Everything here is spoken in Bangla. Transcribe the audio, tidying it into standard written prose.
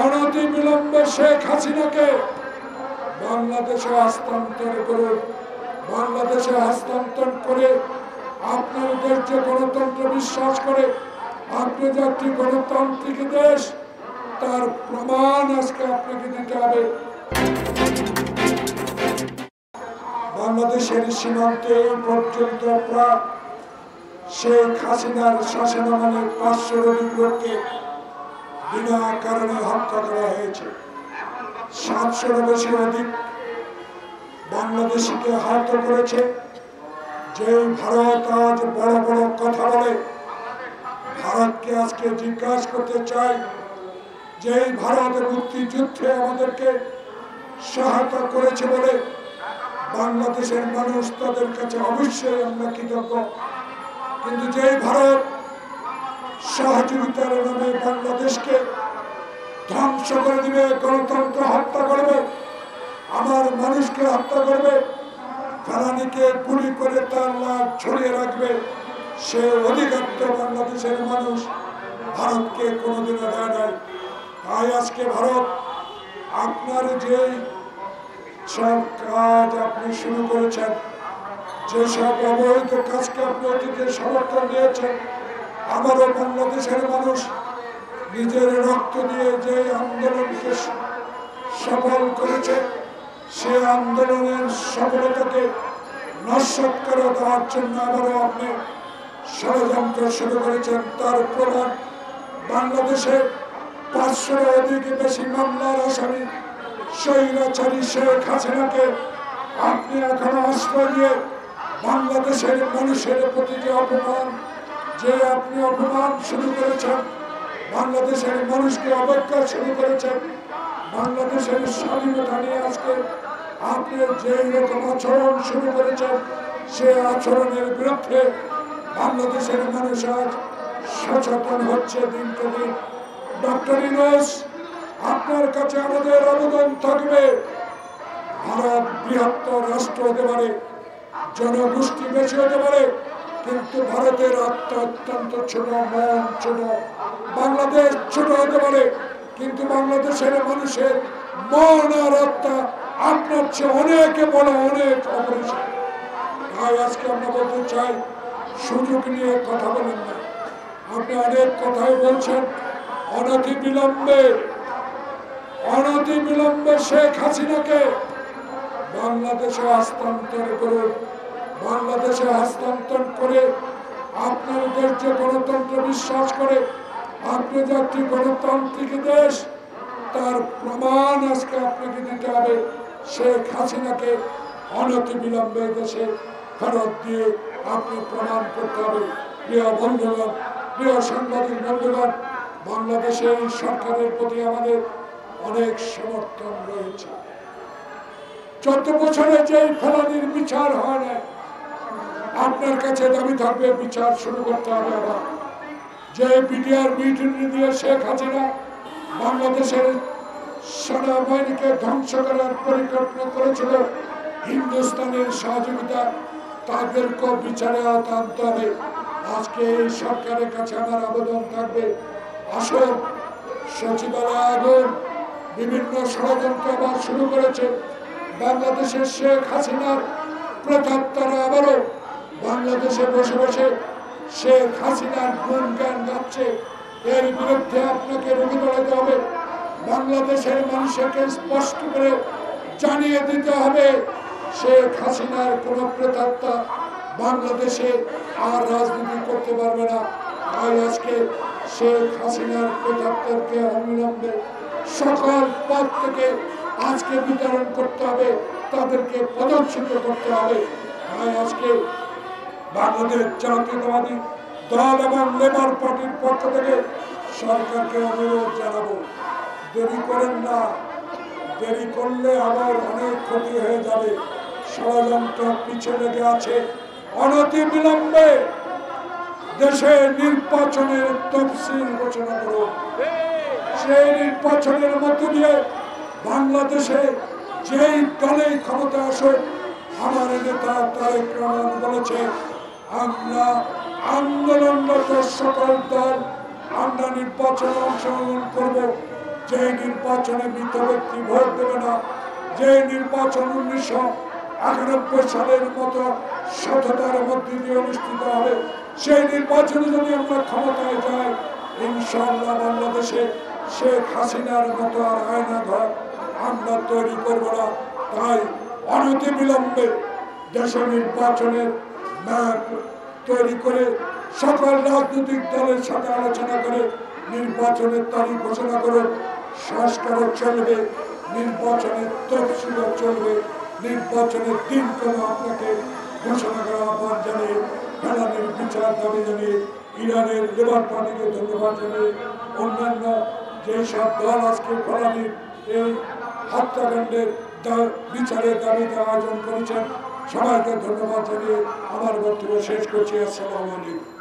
অনতিবিলম্বে শেখ হাসিনাকে বাংলাদেশে হস্তান্তর করুন। বাংলাদেশে হস্তান্তর করে আপনার দেশ যে গণতন্ত্র বিশ্বাস করে, আপনি যে একটি গণতান্ত্রিক দেশ, তার প্রমাণ আজকে আপনাকে দিতে হবে। বাংলাদেশের সীমান্তে এই পর্যন্ত প্রায় শেখ হাসিনার শাসনামলে 500-র অধিক লোককে বিনা কারণে হত্যা করা হয়েছে। 700-র বেশি অধিক বাংলাদেশিকে আহত করেছে। যে ভারত আজ বড় বড় কথা বলে, ভারতকে আজকে জিজ্ঞাসা করতে চাই যে ভারতের মুক্তিযুদ্ধে আমাদেরকে সহায়তা করেছে বলে বাংলাদেশের মানুষ তাদের কাছে অবশ্যই আমরা কৃতজ্ঞ। কিন্তু যে ভারত সহযোগিতার নামে বাংলাদেশকে ধ্বংস করে দিবে, গণতন্ত্র হত্যা করবে, আমার মানুষকে হত্যা করবে, ফেলানিকে গুলি করে তার লাশ ছড়িয়ে রাখবে, সে অধিকার তো বাংলাদেশের মানুষ ভারতকে কোনোদিনও দেয় নাই। তাই আজকে ভারত আপনার যে সব কাজ আপনি শুরু করেছেন, যেসব অবৈধ কাজকে আপনি অতীতে সমর্থন দিয়েছেন, আবারও বাংলাদেশের মানুষ নিজের রক্ত দিয়ে যে আন্দোলনকে সফল করেছে, সে আন্দোলনের সফলতাকে নস্যাৎ করে দেওয়ার জন্য আবারও আপনি ষড়যন্ত্র শুরু করেছেন। তার প্রমাণ বাংলাদেশে 500-র অধিক বেশি মামলার আসামি স্বৈরাচারী শেখ হাসিনাকে আপনি এখনো আশ্রয় দিয়ে বাংলাদেশের মানুষের প্রতি যে অপমান, যে আপনি অপমান শুরু করেছেন, বাংলাদেশের মানুষকে অবজ্ঞা শুরু করেছেন, বাংলাদেশের স্বাধীনতা নিয়ে আজকে আপনি যে রকম আচরণ শুরু করেছেন, সে আচরণের বিরুদ্ধে বাংলাদেশের মানুষ আজ সচেতন হচ্ছে দিনকে দিন। ডক্টর ইউনূস, আপনার কাছে আমাদের আবেদন থাকবে, ভারত বৃহত্তর রাষ্ট্র হতে পারে, জনগোষ্ঠী বেশি হতে পারে, কিন্তু ভারতের আত্মা অত্যন্ত ছোট, মন ছোট। বাংলাদেশ ছোট হতে পারে, কিন্তু বাংলাদেশের মানুষের মন আর আত্মা আপনার চেয়ে অনেকে বড়, অনেক অপরিসীম। তাই আজকে আমরা বলতে চাই, সুযোগ নিয়ে কথা বলেন না। আপনি অনেক কথাই বলছেন। অনতিবিলম্বে শেখ হাসিনাকে বাংলাদেশে হস্তান্তর করুন। বাংলাদেশে হস্তান্তর করে আপনার দেশ যে গণতন্ত্র বিশ্বাস করে, আপনি যে একটি গণতান্ত্রিক দেশ, তার প্রমাণ আজকে আপনাকে দিতে হবে। শেখ হাসিনাকে অনতিবিলম্বে দেশে ফেরত দিয়ে আপনি প্রমাণ করতে হবে। প্রিয় বন্ধুগণ, প্রিয় সাংবাদিক বন্ধুগণ, বাংলাদেশের সরকারের প্রতি আমাদের অনেক সমর্থন রয়েছে। 14 বছরে যেই ফেলানির বিচার হয় না, আপনার কাছে দাবি থাকবে বিচার শুরু করতে হবে। আবার যে বিডিআর মিটিং দিয়ে শেখ হাসিনা বাংলাদেশের সেনাবাহিনীকে ধ্বংস করার পরিকল্পনা করেছিল, হিন্দুস্তানের সহযোগিতা, তাদেরকেও বিচারে আনতে হবে। আজকে এই সরকারের কাছে আমার আবেদন থাকবে, আসুন, সচিবালয় আগুন, বিভিন্ন ষড়যন্ত্র আবার শুরু করেছে। বাংলাদেশের শেখ হাসিনার প্রেতাত্মারা আবারও বাংলাদেশে বসে বসে শেখ হাসিনার গুণগান গাচ্ছে। এর বিরুদ্ধে আপনাকে রুখে দাঁড়াতে হবে। বাংলাদেশের মানুষকে স্পষ্ট করে জানিয়ে দিতে হবে, শেখ হাসিনার কোন প্রেতাত্মা বাংলাদেশে আর রাজনীতি করতে পারবে না। তাই আজকে শেখ হাসিনার প্রেতাত্মাকে অবিলম্বে সকল পদ থেকে আজকে বিতরণ করতে হবে, তাদেরকে পদচ্যুত করতে হবে। তাই আজকে বাংলাদেশ জাতীয়তাবাদী দল এবং লেবার পার্টির পক্ষ থেকে সরকারকে অনুরোধ জানাবো, দেরি করেন না। দেরি করলে আবার অনেক ক্ষতি হয়ে যাবে। ষড়যন্ত্র পিছিয়ে লেগে আছে। অনতিবিলম্বে দেশে নির্বাচনের তফসিল ঘোষণা করুন। সেই নির্বাচনের মধ্য দিয়ে বাংলাদেশে যেই দলেই ক্ষমতা আসুক, আমার নেতা তারেক রহমান বলেছে, আমরা আন্দোলনরত সকল দল আমরা নির্বাচনে অংশগ্রহণ করব, যে নির্বাচনে মৃত ব্যক্তি ভোট দেবে না, যে নির্বাচন 1991 সালের মতো সততার মধ্যে দিয়ে অনুষ্ঠিত হবে, সেই নির্বাচনে যদি আমরা ক্ষমতায় যাই, ইনশাআল্লাহ বাংলাদেশে শেখ হাসিনার মতো আর আয়নাঘর আমরা তৈরি করব না। তাই অনতি বিলম্বে দেশে নির্বাচনের ম্যাপ তৈরি করে সকল রাজনৈতিক দলের সাথে আলোচনা করে নির্বাচনের তারিখ ঘোষণা করুন। সংস্কারও চলবে, নির্বাচনের তফসিলও চলবে, নির্বাচনের দিন কোনো আপনাকে ঘোষণা করা আহ্বান জানিয়ে, ফেলানির বিচার দাবি জানিয়ে, ইরানের লেবার পার্টিকে ধন্যবাদ জানিয়ে, অন্যান্য যেসব দল আজকে ফেলানির এই হত্যাকাণ্ডের বিচারের দাবিতে আয়োজন করেছেন, সবাইকে ধন্যবাদ জানিয়ে আমার বক্তব্য শেষ করছি। আসসালামু আলাইকুম।